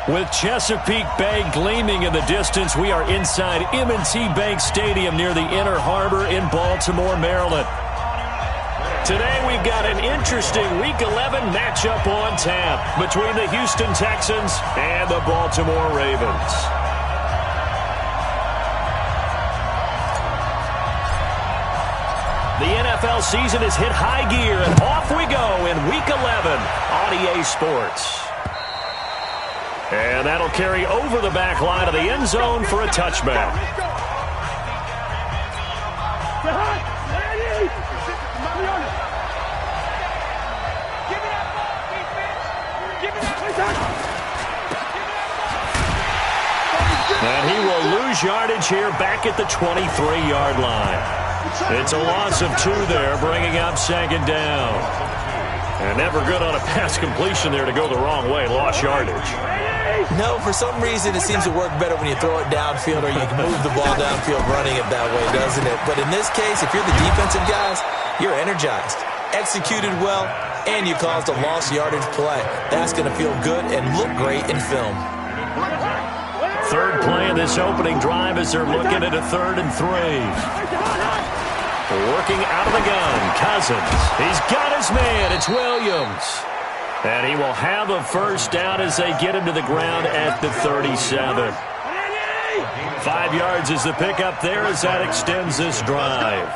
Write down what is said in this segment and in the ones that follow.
With Chesapeake Bay gleaming in the distance, we are inside M&T Bank Stadium near the Inner Harbor in Baltimore, Maryland. Today we've got an interesting Week 11 matchup on tap between the Houston Texans and the Baltimore Ravens. The NFL season has hit high gear, and off we go in Week 11 on EA Sports. And that'll carry over the back line of the end zone for a touchback. And he will lose yardage here back at the 23-yard line. It's a loss of 2 there, bringing up second down. And never good on a pass completion there to go the wrong way. Lost yardage. No, for some reason it seems to work better when you throw it downfield or you can move the ball downfield running it that way, doesn't it? But in this case, if you're the defensive guys, you're energized, executed well, and you caused a lost yardage play. That's going to feel good and look great in film. Third play of this opening drive as they're looking at a 3rd and 3. Working out of the gun, Cousins. He's got his man. It's Williams. And he will have a first down as they get him to the ground at the 37. 5 yards is the pickup there as that extends this drive.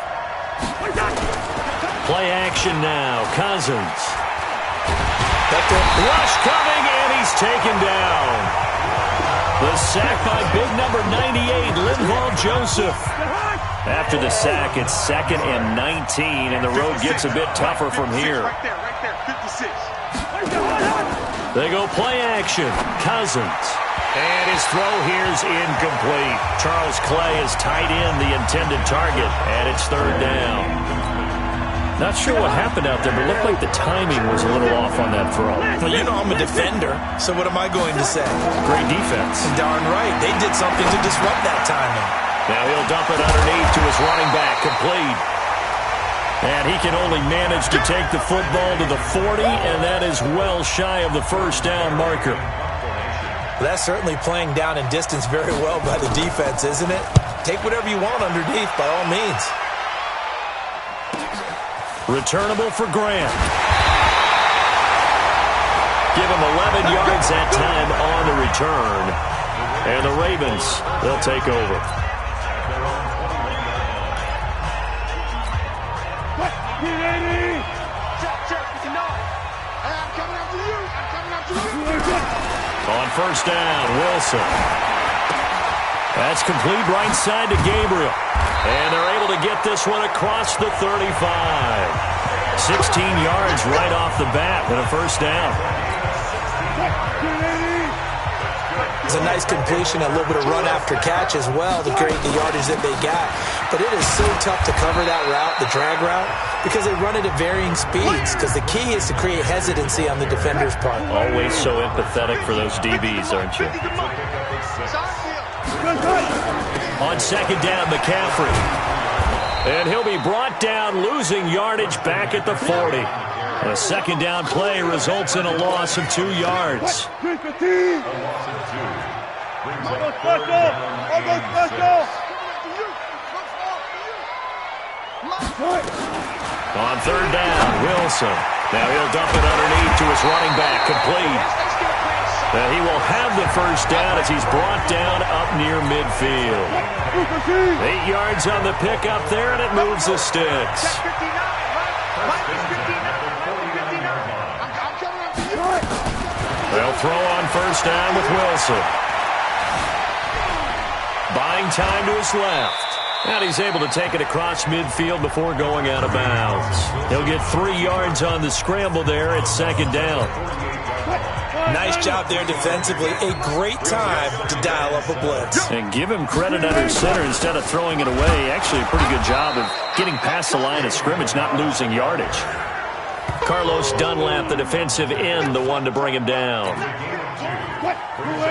Play action now. Cousins. Rush coming, and he's taken down. The sack by big number 98, Linval Joseph. After the sack, it's 2nd and 19, and the road gets a bit tougher from here. They go play action. Cousins. And his throw here's incomplete. Charles Clay has tied in the intended target, and it's 3rd down. Not sure what happened out there, but it looked like the timing was a little off on that throw. Well, you know I'm a defender, so what am I going to say? Great defense. Darn right. They did something to disrupt that timing. Now he'll dump it underneath to his running back, complete. And he can only manage to take the football to the 40, and that is well shy of the first down marker. Well, that's certainly playing down in distance very well by the defense, isn't it? Take whatever you want underneath, by all means. Returnable for Grant. Give him 11 yards that time on the return. And the Ravens, they'll take over. On first down, Wilson. That's complete right side to Gabriel. And they're able to get this one across the 35. 16 yards right off the bat and a first down. It's a nice completion, a little bit of run after catch as well to create the yardage that they got. But it is so tough to cover that route, the drag route, because they run it at varying speeds. Because the key is to create hesitancy on the defender's part. Always so empathetic for those DBs, aren't you? On second down, McCaffrey. And he'll be brought down, losing yardage back at the 40. A second down play results in a loss of 2 yards. On third down, Wilson. Now he'll dump it underneath to his running back, complete. And he will have the first down as he's brought down up near midfield. 8 yards on the pickup there, and it moves the sticks. They'll throw on first down with Wilson. Buying time to his left. And he's able to take it across midfield before going out of bounds. He'll get 3 yards on the scramble there at second down. Nice job there defensively. A great time to dial up a blitz. And give him credit under center instead of throwing it away. Actually a pretty good job of getting past the line of scrimmage, not losing yardage. Carlos Dunlap, the defensive end, the one to bring him down.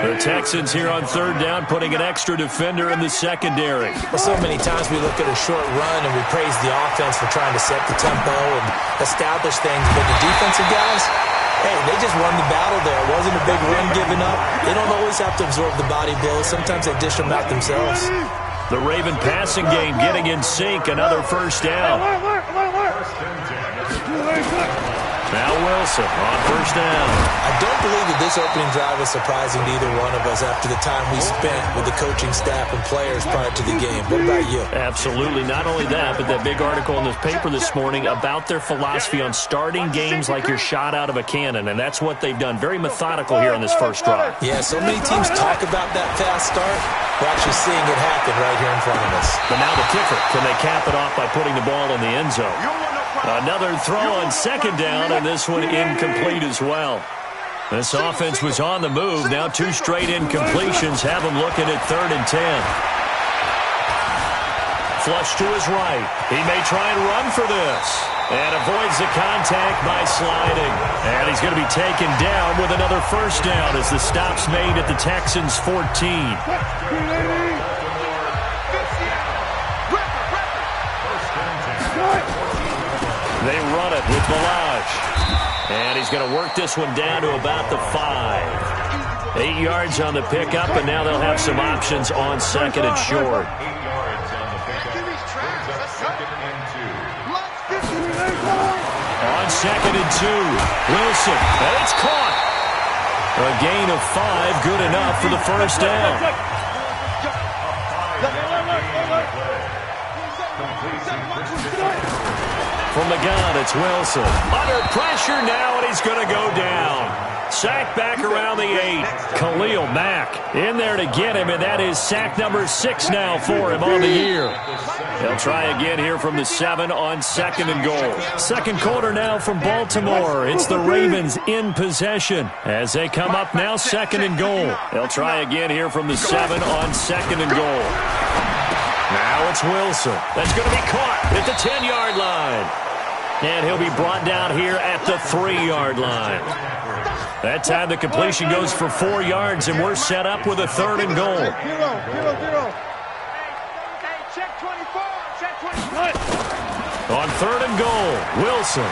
The Texans here on third down, putting an extra defender in the secondary. Well, so many times we look at a short run and we praise the offense for trying to set the tempo and establish things, but the defensive guys, Hey, they just won the battle there. It wasn't a big run given up. They don't always have to absorb the body blows. Sometimes they dish them out themselves. The Raven passing game getting in sync. Another first down. Now Wilson on first down. I don't believe that this opening drive was surprising to either one of us after the time we spent with the coaching staff and players prior to the game. What about you? Absolutely. Not only that, but that big article in the paper this morning about their philosophy on starting games like you're shot out of a cannon, and that's what they've done. Very methodical here on this first drive. Yeah, so many teams talk about that fast start. We're actually seeing it happen right here in front of us. But now the kicker. Can they cap it off by putting the ball in the end zone? Another throw on second down, and this one incomplete as well. This offense was on the move. Now 2 straight incompletions have them looking at 3rd and 10. Flush to his right. He may try and run for this. And avoids the contact by sliding. And he's going to be taken down with another first down as the stop's made at the Texans' 14. They run it with Melage. And he's going to work this one down to about the 5. 8 yards on the pickup, and now they'll have some options on second and short. On second and 2, Wilson, and it's caught. A gain of 5, good enough for the first down. From the gun, it's Wilson. Under pressure now, and he's going to go down. Sack back around the 8. Khalil Mack in there to get him, and that is sack number 6 now for him on the year. They'll try again here from the 7 on second and goal. Second quarter now from Baltimore. It's the Ravens in possession as they come up now second and goal. They'll try again here from the 7 on second and goal. Now it's Wilson. That's going to be caught at the 10-yard line. And he'll be brought down here at the 3-yard line. That time the completion goes for 4 yards, and we're set up with a 3rd and goal. On 3rd and goal, Wilson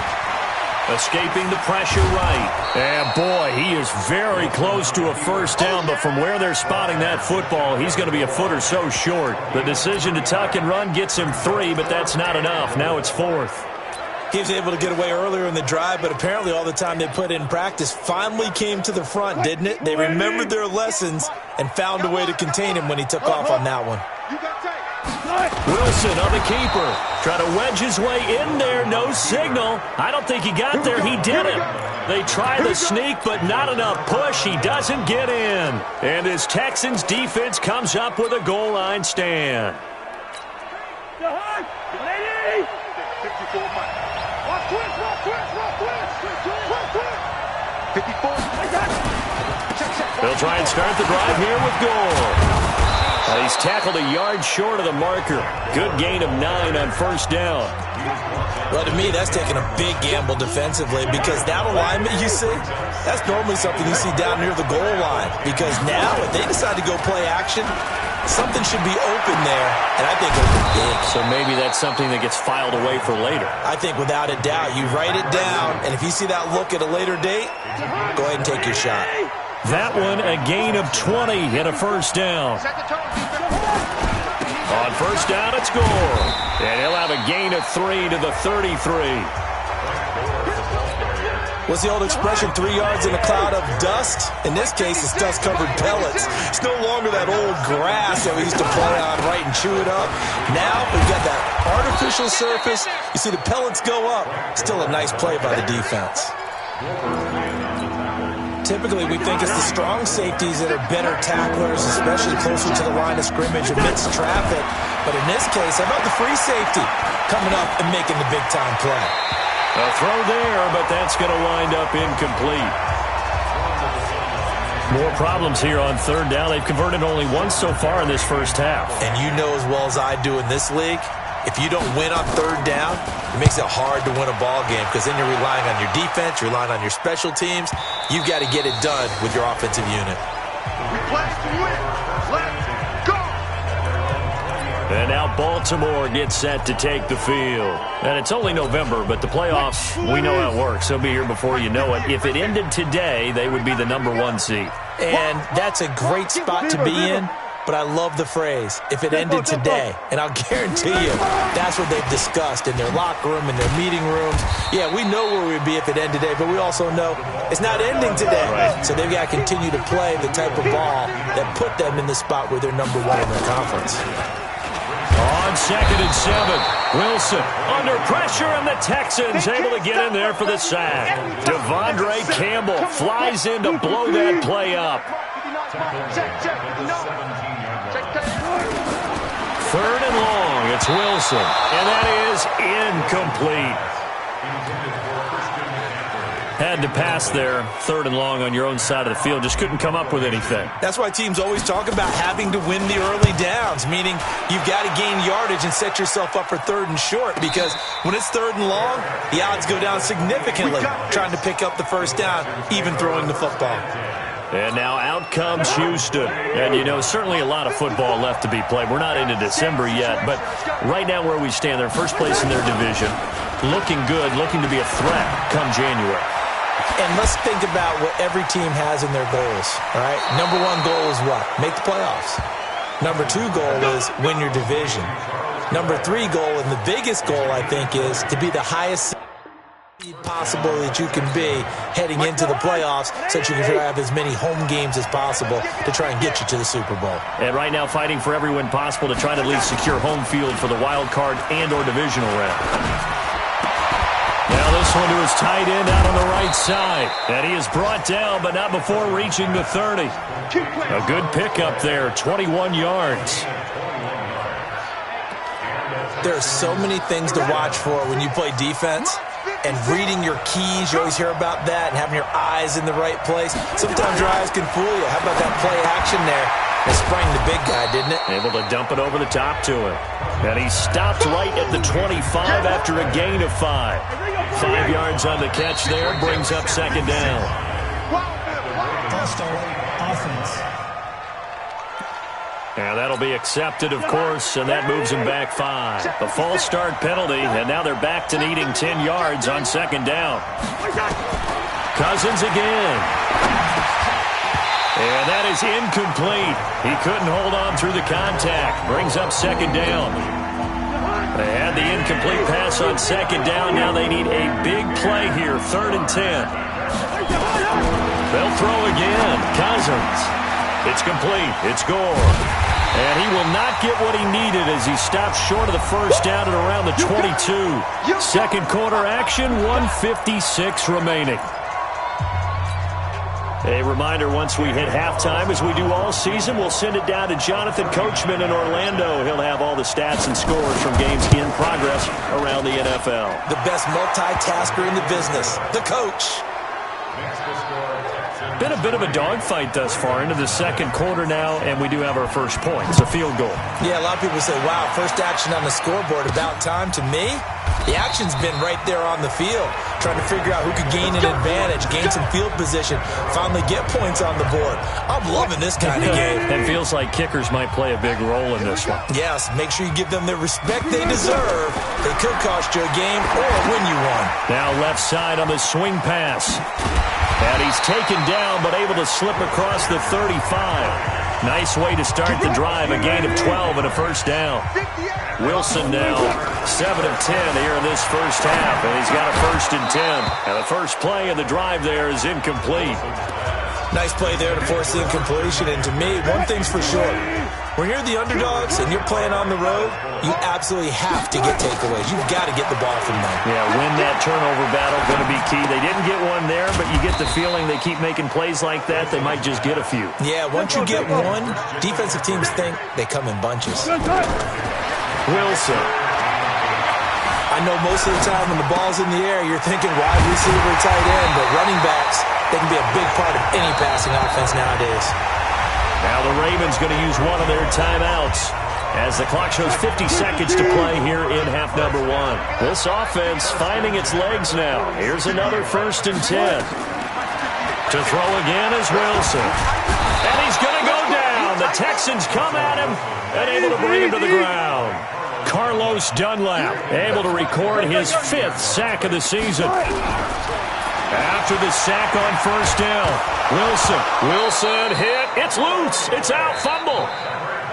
escaping the pressure right. And boy, he is very close to a first down, but from where they're spotting that football, he's going to be a foot or so short. The decision to tuck and run gets him 3, but that's not enough. Now it's 4th. He was able to get away earlier in the drive, but apparently all the time they put in practice finally came to the front, didn't it? They remembered their lessons and found a way to contain him when he took off on that one. Wilson on the keeper. Try to wedge his way in there. No signal. I don't think he got there. He didn't. They try the sneak, but not enough push. He doesn't get in. And this Texans defense comes up with a goal line stand. They'll try and start the drive here with Gore. He's tackled a yard short of the marker. Good gain of 9 on first down. Well, to me, that's taking a big gamble defensively because that alignment you see, that's normally something you see down near the goal line. Because now, if they decide to go play action, something should be open there, and I think open big. So maybe that's something that gets filed away for later. I think without a doubt, you write it down, and if you see that look at a later date, go ahead and take your shot. That one, a gain of 20 and a first down. On first down, it's Gore. And he'll have a gain of 3 to the 33. What's the old expression, 3 yards in a cloud of dust? In this case, it's dust-covered pellets. It's no longer that old grass that we used to play on, right, and chew it up. Now, we've got that artificial surface. You see the pellets go up. Still a nice play by the defense. Typically, we think it's the strong safeties that are better tacklers, especially closer to the line of scrimmage amidst traffic. But in this case, how about the free safety coming up and making the big-time play? A throw there, but that's going to wind up incomplete. More problems here on third down. They've converted only once so far in this first half. And you know as well as I do in this league, if you don't win on third down, it makes it hard to win a ball game because then you're relying on your defense, you're relying on your special teams. You've got to get it done with your offensive unit. We play to win. Let's go! And now Baltimore gets set to take the field. And it's only November, but the playoffs, we know how it works. They'll be here before you know it. If it ended today, they would be the #1 seed. And that's a great spot to be in. But I love the phrase, if it ended today. And I'll guarantee you, that's what they've discussed in their locker room, in their meeting rooms. Yeah, we know where we'd be if it ended today, but we also know it's not ending today. Right. So they've got to continue to play the type of ball that put them in the spot where they're #1 in their conference. On 2nd and 7, Wilson under pressure, and the Texans able to get in there for the sack. Devondre Campbell flies in to blow that play up. 3rd and long, it's Wilson, and that is incomplete. Had to pass there, 3rd and long on your own side of the field. Just couldn't come up with anything. That's why teams always talk about having to win the early downs, meaning you've got to gain yardage and set yourself up for 3rd and short, because when it's 3rd and long, the odds go down significantly trying to pick up the first down, even throwing the football. And now out comes Houston. And, you know, certainly a lot of football left to be played. We're not into December yet, but right now where we stand, they're first place in their division, looking good, looking to be a threat come January. And let's think about what every team has in their goals, all right? #1 goal is what? Make the playoffs. #2 goal is win your division. #3 goal, and the biggest goal, I think, is to be the highest possible that you can be heading into the playoffs, so that you can have as many home games as possible to try and get you to the Super Bowl. And right now fighting for every win possible to try to at least secure home field for the wild card and or divisional round. Now this one to his tight end out on the right side. And he is brought down, but not before reaching the 30. A good pickup there, 21 yards. There are so many things to watch for when you play defense. And reading your keys, you always hear about that, and having your eyes in the right place. Sometimes your eyes can fool you. How about that play action there? It sprang the big guy, didn't it? Able to dump it over the top to him. And he stopped right at the 25 after a gain of 5. 5 yards on the catch there, brings up 2nd down. False start, offense. And that'll be accepted, of course, and that moves him back 5. The false start penalty, and now they're back to needing 10 yards on 2nd down. Cousins again. And that is incomplete. He couldn't hold on through the contact. Brings up 2nd down. They had the incomplete pass on 2nd down. Now they need a big play here, 3rd and 10. They'll throw again. Cousins. It's complete. It's Gore. And he will not get what he needed as he stops short of the first down at around the 22. Second quarter action, 1:56 remaining. A reminder, once we hit halftime, as we do all season, we'll send it down to Jonathan Coachman in Orlando. He'll have all the stats and scores from games in progress around the NFL. The best multitasker in the business, the coach. Been a bit of a dogfight thus far into the second quarter now, and we do have our first point. It's a field goal. Yeah, a lot of people say, wow, first action on the scoreboard, about time. To me, the action's been right there on the field, trying to figure out who could gain an advantage, gain some field position, finally get points on the board. I'm loving this kind of game. It feels like kickers might play a big role in this one. Yes, make sure you give them the respect they deserve. They could cost you a game or win you one. Now left side on the swing pass. And he's taken down, but able to slip across the 35. Nice way to start the drive. A gain of 12 and a first down. Wilson now 7 of 10 here in this first half. And he's got a 1st and 10. And the first play of the drive there is incomplete. Nice play there to force the incompletion. And to me, one thing's for sure. When you're the underdogs and you're playing on the road, you absolutely have to get takeaways. You've got to get the ball from them. Yeah, win that turnover battle, going to be key. They didn't get one there, but you get the feeling they keep making plays like that, they might just get a few. Yeah, once you get one, defensive teams think they come in bunches. Wilson. I know most of the time when the ball's in the air, you're thinking wide receiver, tight end, but running backs, they can be a big part of any passing offense nowadays. Now the Ravens going to use one of their timeouts as the clock shows 50 seconds to play here in half number 1. This offense finding its legs now. Here's another 1st and 10. To throw again is Wilson. And he's going to go down. The Texans Texans come at him and able to bring him to the ground. Carlos Dunlap able to record his 5th sack of the season. After the sack on first down, Wilson hit. It's loose. It's out. Fumble.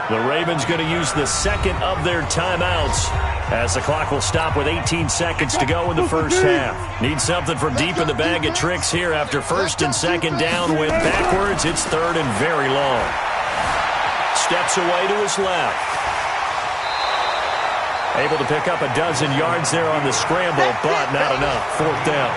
The Ravens going to use the second of their timeouts as the clock will stop with 18 seconds to go in the first half. Need something from deep in the bag of tricks here after first and second down. Went backwards. It's third and very long. Steps away to his left. Able to pick up a dozen yards there on the scramble, but not enough. Fourth down.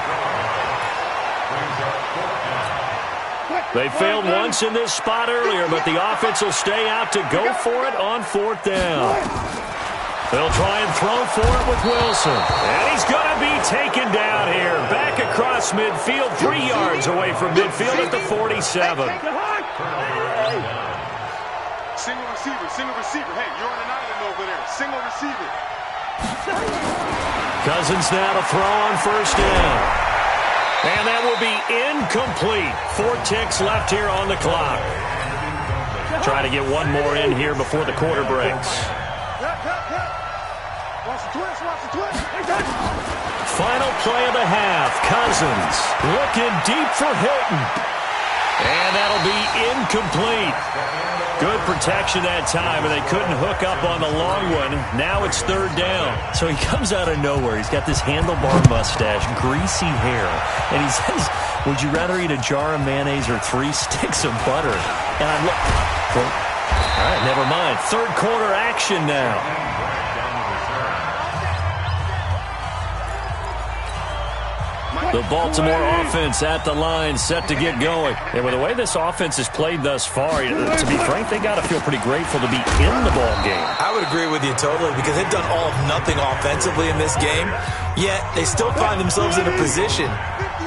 They failed once in this spot earlier, but the offense will stay out to go for it on fourth down. They'll try and throw for it with Wilson. And he's going to be taken down here. Back across midfield, 3 yards away from midfield at the 47. Single receiver. Hey, you're on an island over there. Single receiver. Cousins now to throw on first down. And that will be incomplete. 4 ticks left here on the clock. Try to get one more in here before the quarter breaks. Final play of the half. Cousins looking deep for Hilton. And that'll be incomplete. Good protection that time, and they couldn't hook up on the long one. Now it's third down. So he comes out of nowhere. He's got this handlebar mustache, greasy hair, and he says, would you rather eat a jar of mayonnaise or 3 sticks of butter? And I'm like, well, all right, never mind. Third quarter action now. The Baltimore offense at the line, set to get going. And with the way this offense has played thus far, to be frank, they got to feel pretty grateful to be in the ball game. I would agree with you totally because they've done all of nothing offensively in this game, yet they still find themselves in a position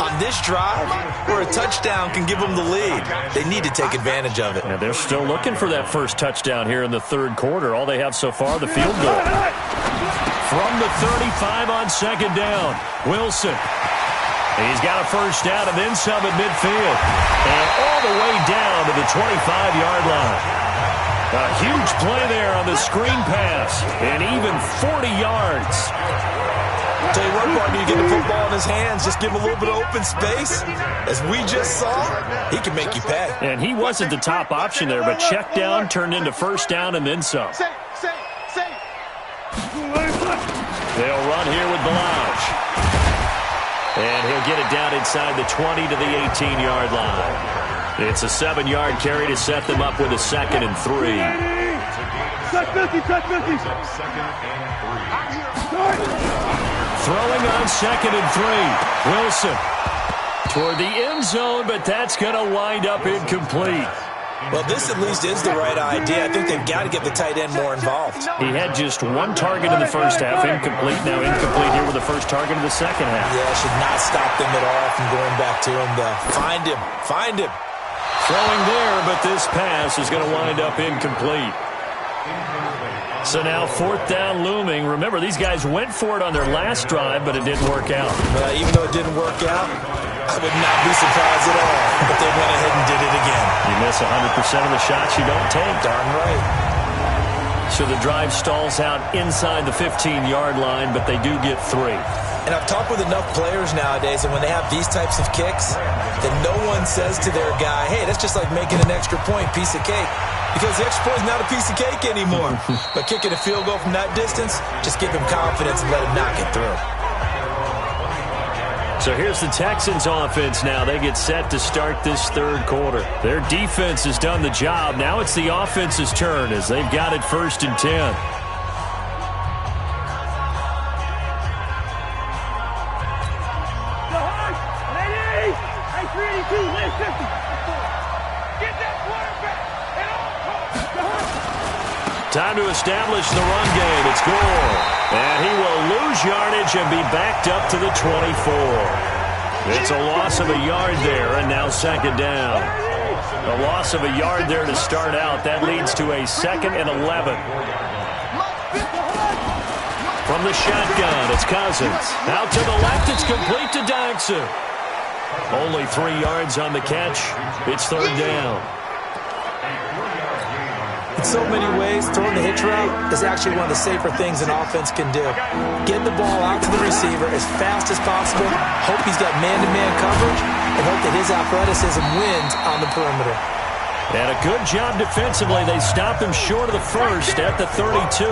on this drive where a touchdown can give them the lead. They need to take advantage of it. And they're still looking for that first touchdown here in the third quarter. All they have so far, the field goal. From the 35 on second down, Wilson. He's got a first down and then some at midfield. And all the way down to the 25-yard line. A huge play there on the screen pass. And even 40 yards. Tell you what, partner, you get the football in his hands, just give him a little bit of open space. As we just saw, he can make you pay. And he wasn't the top option there, but check down turned into first down and then some. They'll run here with Blanche. And he'll get it down inside the 20 to the 18-yard line. It's a 7-yard carry to set them up with a 2nd and 3. Throwing on 2nd and 3. Wilson toward the end zone, but that's going to wind up incomplete. Well, this at least is the right idea. I think they've got to get the tight end more involved. He had just 1 target in the first half, incomplete. Now incomplete here with the first target of the second half. Yeah, should not stop them at all from going back to him, though. Find him. Throwing there, but this pass is going to wind up incomplete. So now fourth down looming. Remember, these guys went for it on their last drive, but it didn't work out. Even though it didn't work out, I would not be surprised at all if they went ahead and did it again. You miss 100% of the shots you don't take. Darn right. So the drive stalls out inside the 15-yard line, but they do get 3. And I've talked with enough players nowadays, and when they have these types of kicks, then no one says to their guy, hey, that's just like making an extra point, piece of cake. Because the extra point is not a piece of cake anymore. But kicking a field goal from that distance, just give him confidence and let him knock it through. So here's the Texans offense now. They get set to start this third quarter. Their defense has done the job. Now it's the offense's turn as they've got it 1st and 10. Time to establish the run game. It's Gore. And he will lose yardage and be backed up to the 24. It's a loss of a yard there, and now second down. A loss of a yard there to start out. That leads to a 2nd and 11. From the shotgun, it's Cousins. Out to the left, it's complete to Daxon. Only 3 yards on the catch. It's third down. In so many ways, throwing the hitch route is actually one of the safer things an offense can do. Get the ball out to the receiver as fast as possible, hope he's got man-to-man coverage, and hope that his athleticism wins on the perimeter. And a good job defensively. They stopped him short of the first at the 32.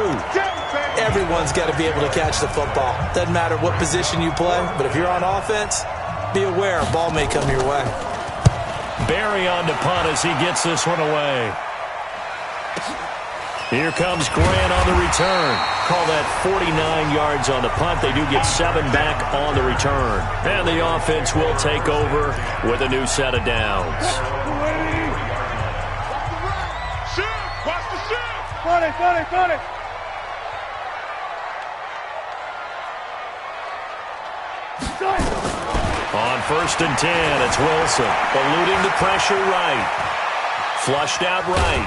Everyone's got to be able to catch the football. Doesn't matter what position you play, but if you're on offense, be aware a ball may come your way. Barry on to punt as he gets this one away. Here comes Grant on the return. Call that 49 yards on the punt. They do get 7 back on the return. And the offense will take over with a new set of downs. Watch the shift. Got it. On 1st and 10, it's Wilson. Eluding the pressure right. Flushed out right.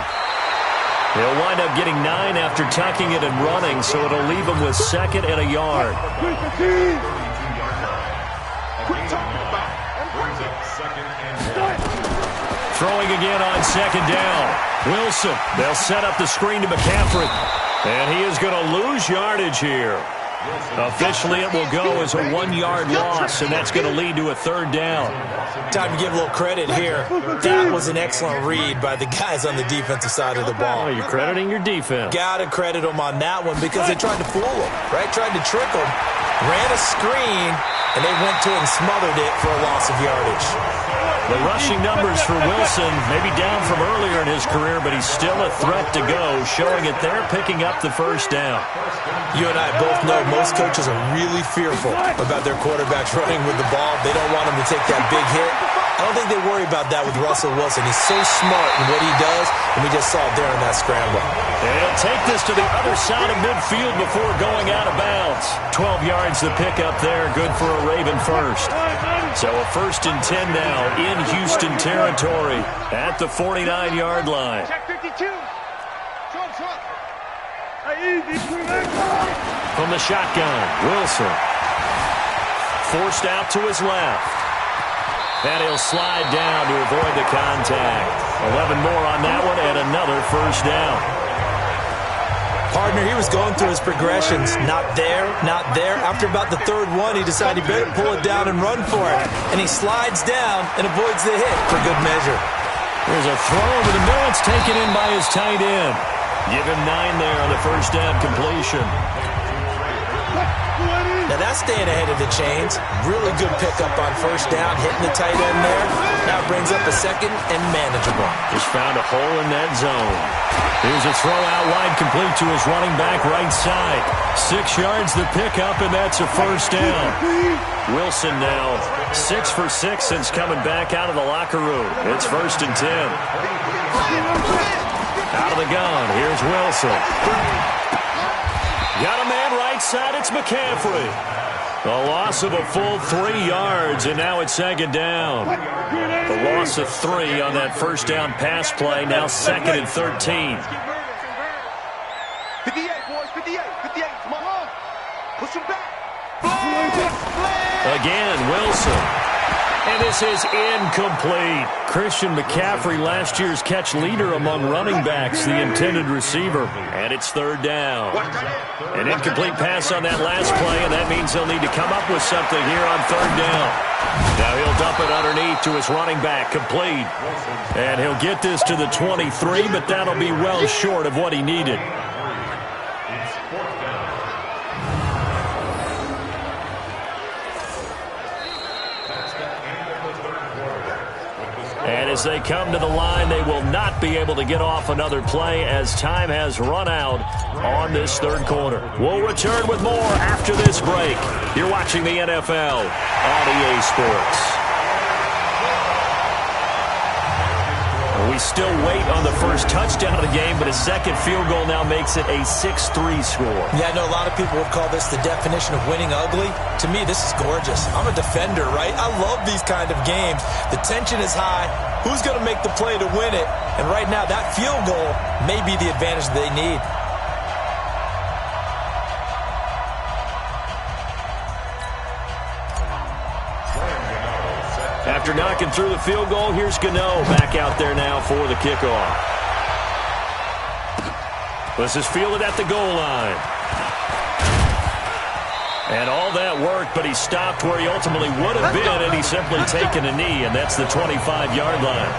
He'll wind up getting 9 after tucking it and running, so it'll leave him with 2nd and a yard. Throwing again on 2nd down. Wilson, they'll set up the screen to McCaffrey. And he is going to lose yardage here. Officially, it will go as a 1-yard loss, and that's going to lead to a 3rd down. Time to give a little credit here. That was an excellent read by the guys on the defensive side of the ball. Oh, you're crediting your defense. Got to credit them on that one because they tried to fool them, right? Tried to trick them, ran a screen, and they went to it and smothered it for a loss of yardage. The rushing numbers for Wilson maybe down from earlier in his career, but he's still a threat to go, showing it there, picking up the 1st down. You and I both know most coaches are really fearful about their quarterbacks running with the ball. They don't want them to take that big hit. I don't think they worry about that with Russell Wilson. He's so smart in what he does, and we just saw it there in that scramble. And he'll take this to the other side of midfield before going out of bounds. 12 yards the pickup there, good for a Raven first. So a 1st and 10 now in Houston territory at the 49-yard line. Check 52. From the shotgun, Wilson. Forced out to his left. And he'll slide down to avoid the contact. 11 more on that one and another 1st down. Partner, he was going through his progressions. Not there, not there. After about the 3rd one, he decided he better pull it down and run for it. And he slides down and avoids the hit for good measure. There's a throw over the middle. It's taken in by his tight end. Give him 9 there on the 1st down completion. Now that's staying ahead of the chains. Really good pickup on 1st down, hitting the tight end there. Now brings up a 2nd and manageable. Just found a hole in that zone. Here's a throw out wide, complete to his running back right side. 6 yards the pickup, and that's a 1st down. Wilson now 6 for 6 since coming back out of the locker room. It's 1st and 10. Out of the gun, here's Wilson. Got a man right side, it's McCaffrey. A loss of a full 3 yards, and now it's 2nd down. The loss of 3 on that 1st down pass play, now 2nd and 13. 58, boys, 58, come on. Push him back. Again, Wilson. And this is incomplete. Christian McCaffrey, last year's catch leader among running backs, the intended receiver. And it's 3rd down. An incomplete pass on that last play, and that means he'll need to come up with something here on 3rd down. Now he'll dump it underneath to his running back, complete. And he'll get this to the 23, but that'll be well short of what he needed. And as they come to the line, they will not be able to get off another play as time has run out on this 3rd quarter. We'll return with more after this break. You're watching the NFL on EA Sports. We still wait on the first touchdown of the game, but a 2nd field goal now makes it a 6-3 score. Yeah, I know a lot of people would call this the definition of winning ugly. To me, this is gorgeous. I'm a defender, right? I love these kind of games. The tension is high. Who's going to make the play to win it? And right now, that field goal may be the advantage they need. After knocking through the field goal, here's Gano back out there now for the kickoff. This is fielded at the goal line. And all that worked, but he stopped where he ultimately would have been, and he's simply taken a knee, and that's the 25-yard line.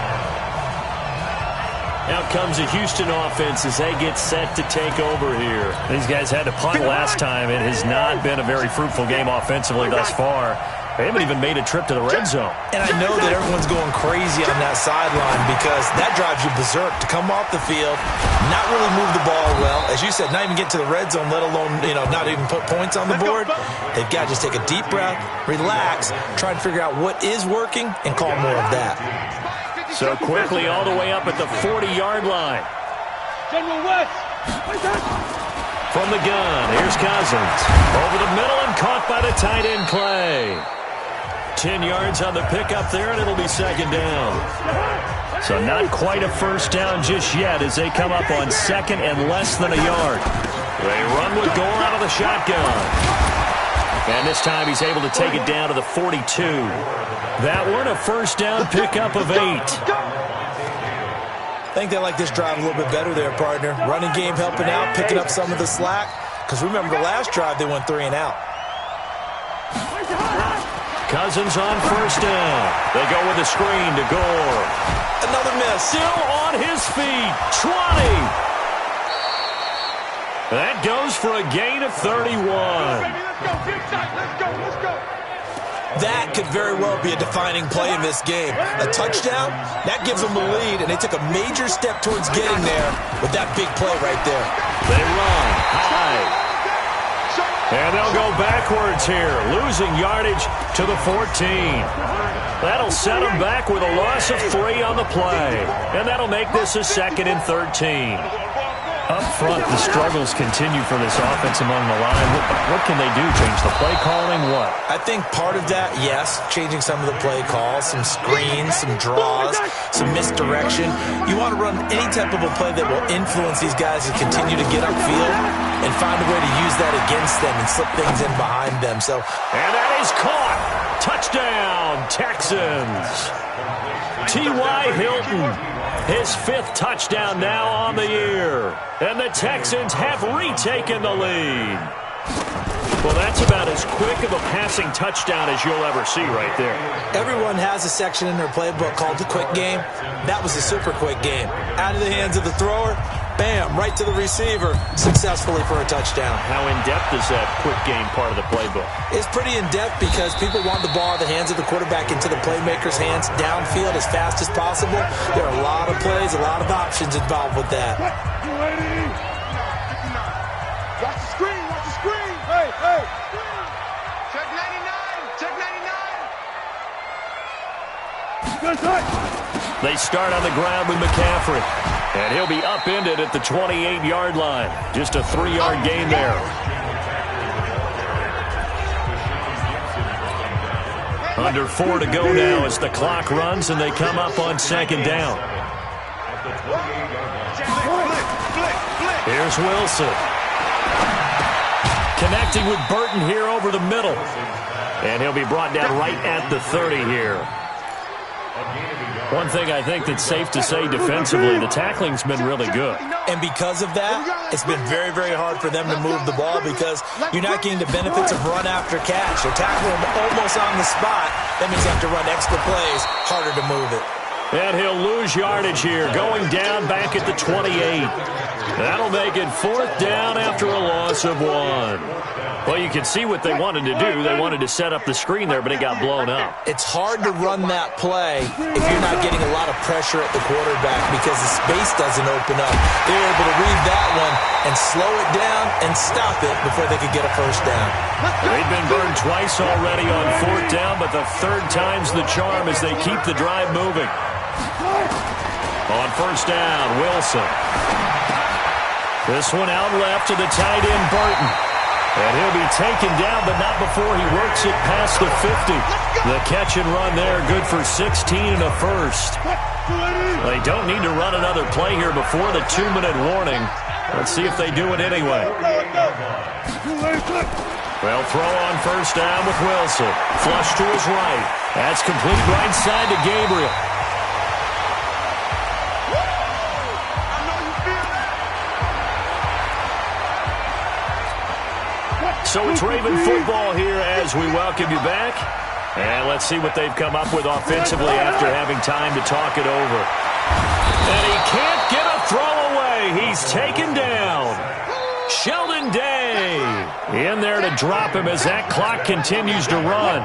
Out comes the Houston offense as they get set to take over here. These guys had to punt last time. It has not been a very fruitful game offensively thus far. They haven't even made a trip to the red zone. And I know that everyone's going crazy on that sideline because that drives you berserk to come off the field, not really move the ball well. As you said, not even get to the red zone, let alone, not even put points on the board. They've got to just take a deep breath, relax, try and figure out what is working, and call more of that. So quickly all the way up at the 40-yard line. General West. From the gun, here's Cousins. Over the middle and caught by the tight end Clay. 10 yards on the pickup there, and it'll be second down. So not quite a first down just yet as they come up on second and less than a yard. They run with Gore out of the shotgun. And this time he's able to take it down to the 42. That one a first down pickup of 8. I think they like this drive a little bit better there, partner. Running game helping out, picking up some of the slack. Because remember, the last drive they went 3 and out. Cousins on first down. They go with a screen to Gore. Another miss. Still on his feet. 20. That goes for a gain of 31. Let's go. That could very well be a defining play in this game. A touchdown, that gives them the lead, and they took a major step towards getting there with that big play right there. They run high. And they'll go backwards here, losing yardage to the 14. That'll set them back with a loss of 3 on the play. And that'll make this a 2nd and 13. Up front, the struggles continue for this offense among the line. What can they do? Change the play calling? What? I think part of that, yes, changing some of the play calls, some screens, some draws, some misdirection. You want to run any type of a play that will influence these guys to continue to get upfield and find a way to use that against them and slip things in behind them. And that is caught. Touchdown, Texans. T.Y. Hilton. His 5th touchdown now on the year. And the Texans have retaken the lead. Well, that's about as quick of a passing touchdown as you'll ever see right there. Everyone has a section in their playbook called the quick game. That was a super quick game. Out of the hands of the thrower, bam, right to the receiver, successfully for a touchdown. How in-depth is that quick game part of the playbook? It's pretty in-depth because people want the ball out of the hands of the quarterback into the playmaker's hands downfield as fast as possible. There are a lot of plays, a lot of options involved with that. Watch the screen. Hey. Check 99. They start on the ground with McCaffrey. And he'll be upended at the 28-yard line. Just a 3-yard gain there. Under 4 to go now as the clock runs and they come up on second down. Here's Wilson. Connecting with Burton here over the middle. And he'll be brought down right at the 30 here. One thing I think that's safe to say defensively, the tackling's been really good. And because of that, it's been very, very hard for them to move the ball because you're not getting the benefits of run after catch. They're tackling them almost on the spot. That means you have to run extra plays, harder to move it. And he'll lose yardage here, going down back at the 28. That'll make it 4th down after a loss of 1. Well, you can see what they wanted to do. They wanted to set up the screen there, but it got blown up. It's hard to run that play if you're not getting a lot of pressure at the quarterback because the space doesn't open up. They were able to read that one and slow it down and stop it before they could get a first down. They've been burned twice already on 4th down, but the 3rd time's the charm as they keep the drive moving. On first down, Wilson. This one out left to the tight end, Burton. And he'll be taken down, but not before he works it past the 50. The catch and run there, good for 16 and a first. They don't need to run another play here before the 2-minute warning. Let's see if they do it anyway. They'll throw on first down with Wilson. Flush to his right. That's complete right side to Gabriel. So it's Raven football here as we welcome you back. And let's see what they've come up with offensively after having time to talk it over. And he can't get a throw away. He's taken down. Sheldon Day in there to drop him as that clock continues to run.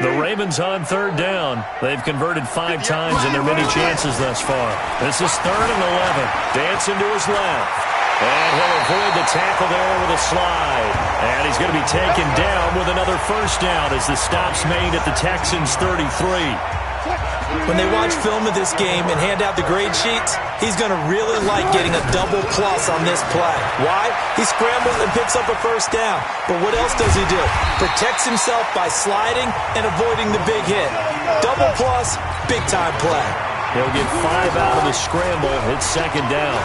The Ravens on third down. They've converted 5 times in their many chances thus far. This is 3rd and 11. Dancing to his left. And he'll avoid the tackle there with a slide. And he's going to be taken down with another first down as the stop's made at the Texans' 33. When they watch film of this game and hand out the grade sheets, he's going to really like getting a double plus on this play. Why? He scrambles and picks up a first down. But what else does he do? Protects himself by sliding and avoiding the big hit. Double plus, big-time play. He'll get 5 out of the scramble. It's 2nd down.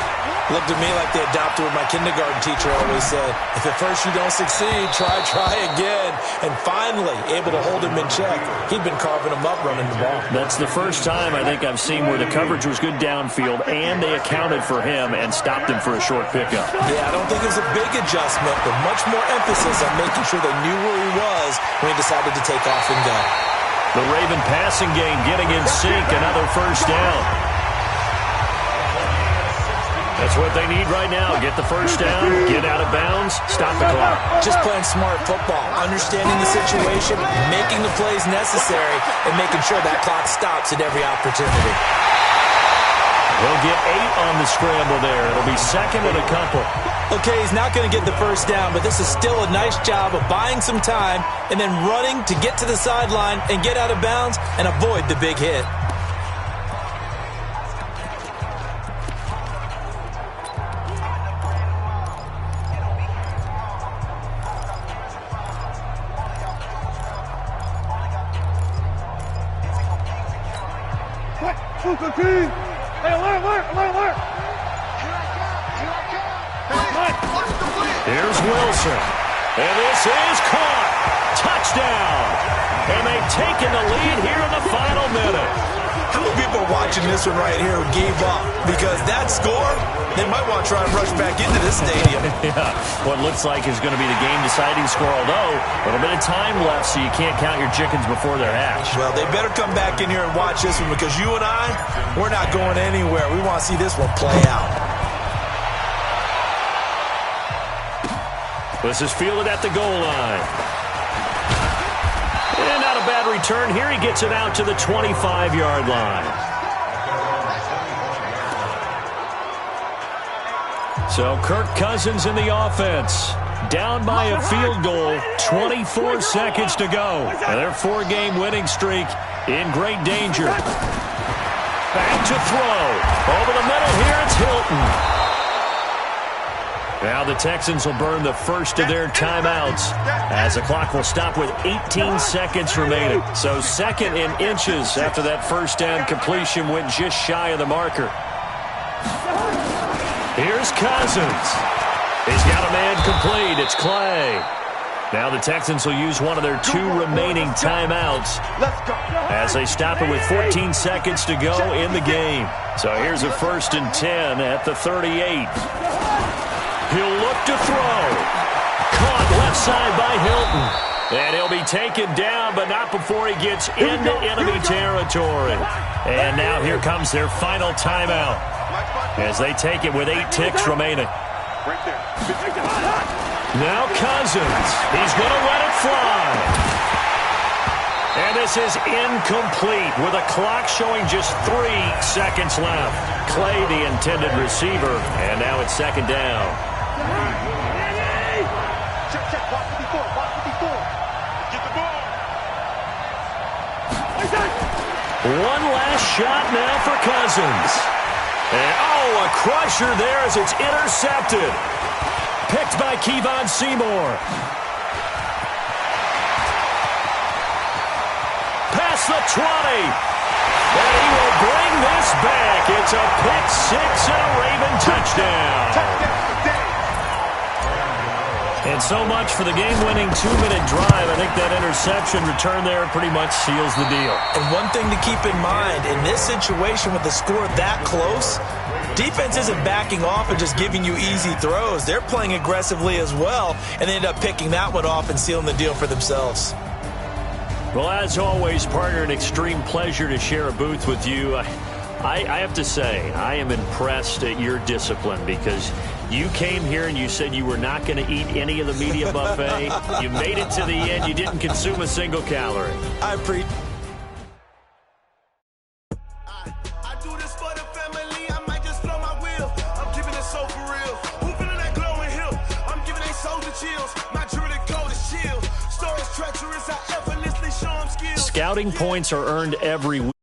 Looked to me like they adopted what my kindergarten teacher always said. If at first you don't succeed, try again. And finally, able to hold him in check. He'd been carving him up running the ball. That's the first time I think I've seen where the coverage was good downfield and they accounted for him and stopped him for a short pickup. Yeah, I don't think it was a big adjustment, but much more emphasis on making sure they knew where he was when he decided to take off and go. The Raven passing game getting in sync, another first down. That's what they need right now. Get the first down, get out of bounds, stop the clock. Just playing smart football, understanding the situation, making the plays necessary, and making sure that clock stops at every opportunity. He'll get 8 on the scramble there. It'll be 2nd and a couple. Okay, he's not going to get the first down, but this is still a nice job of buying some time and then running to get to the sideline and get out of bounds and avoid the big hit. Here's Wilson. And this is caught. Touchdown. And they've taken the lead here in the final minute. How many people are watching this one right here who gave up? Because that score, they might want to try and rush back into this stadium. Yeah, what looks like is going to be the game-deciding score, although a little bit of time left, so you can't count your chickens before they're hatched. Well, they better come back in here and watch this one because you and I, we're not going anywhere. We want to see this one play out. This is fielded at the goal line. And not a bad return here. He gets it out to the 25-yard line. So Kirk Cousins in the offense. Down by a field goal. 24 seconds to go. And their 4-game winning streak in great danger. Back to throw. Over the middle here, it's Hilton. Now the Texans will burn the first of their timeouts as the clock will stop with 18 seconds remaining. So 2nd in inches after that first down completion went just shy of the marker. Here's Cousins. He's got a man complete. It's Clay. Now the Texans will use one of their 2 remaining timeouts as they stop it with 14 seconds to go in the game. So here's a 1st and 10 at the 38. He'll look to throw. Caught left side by Hilton. And he'll be taken down, but not before he gets into enemy territory. And now here comes their final timeout as they take it with 8 ticks remaining. Now Cousins. He's going to let it fly. And this is incomplete with a clock showing just 3 seconds left. Clay, the intended receiver, and now it's 2nd down. One last shot now for Cousins. And, a crusher there as it's intercepted. Picked by Kevon Seymour. Past the 20. And he will bring this back. It's a pick 6 and a Raven touchdown. And so much for the game-winning 2-minute drive. I think that interception return there pretty much seals the deal. And one thing to keep in mind, in this situation with the score that close, defense isn't backing off and just giving you easy throws. They're playing aggressively as well, and they end up picking that one off and sealing the deal for themselves. Well, as always, partner, an extreme pleasure to share a booth with you. I have to say, I am impressed at your discipline because you came here and you said you were not going to eat any of the media buffet. You made it to the end. You didn't consume a single calorie. I appreciate I do this for the family. I might just blow my wheel. I'm giving it so for real. Who feeling that glowing hill? I'm giving they soldier chills. My jewelry code is chill. Stories treacherous. I effortlessly show them skills. Scouting points are earned every week.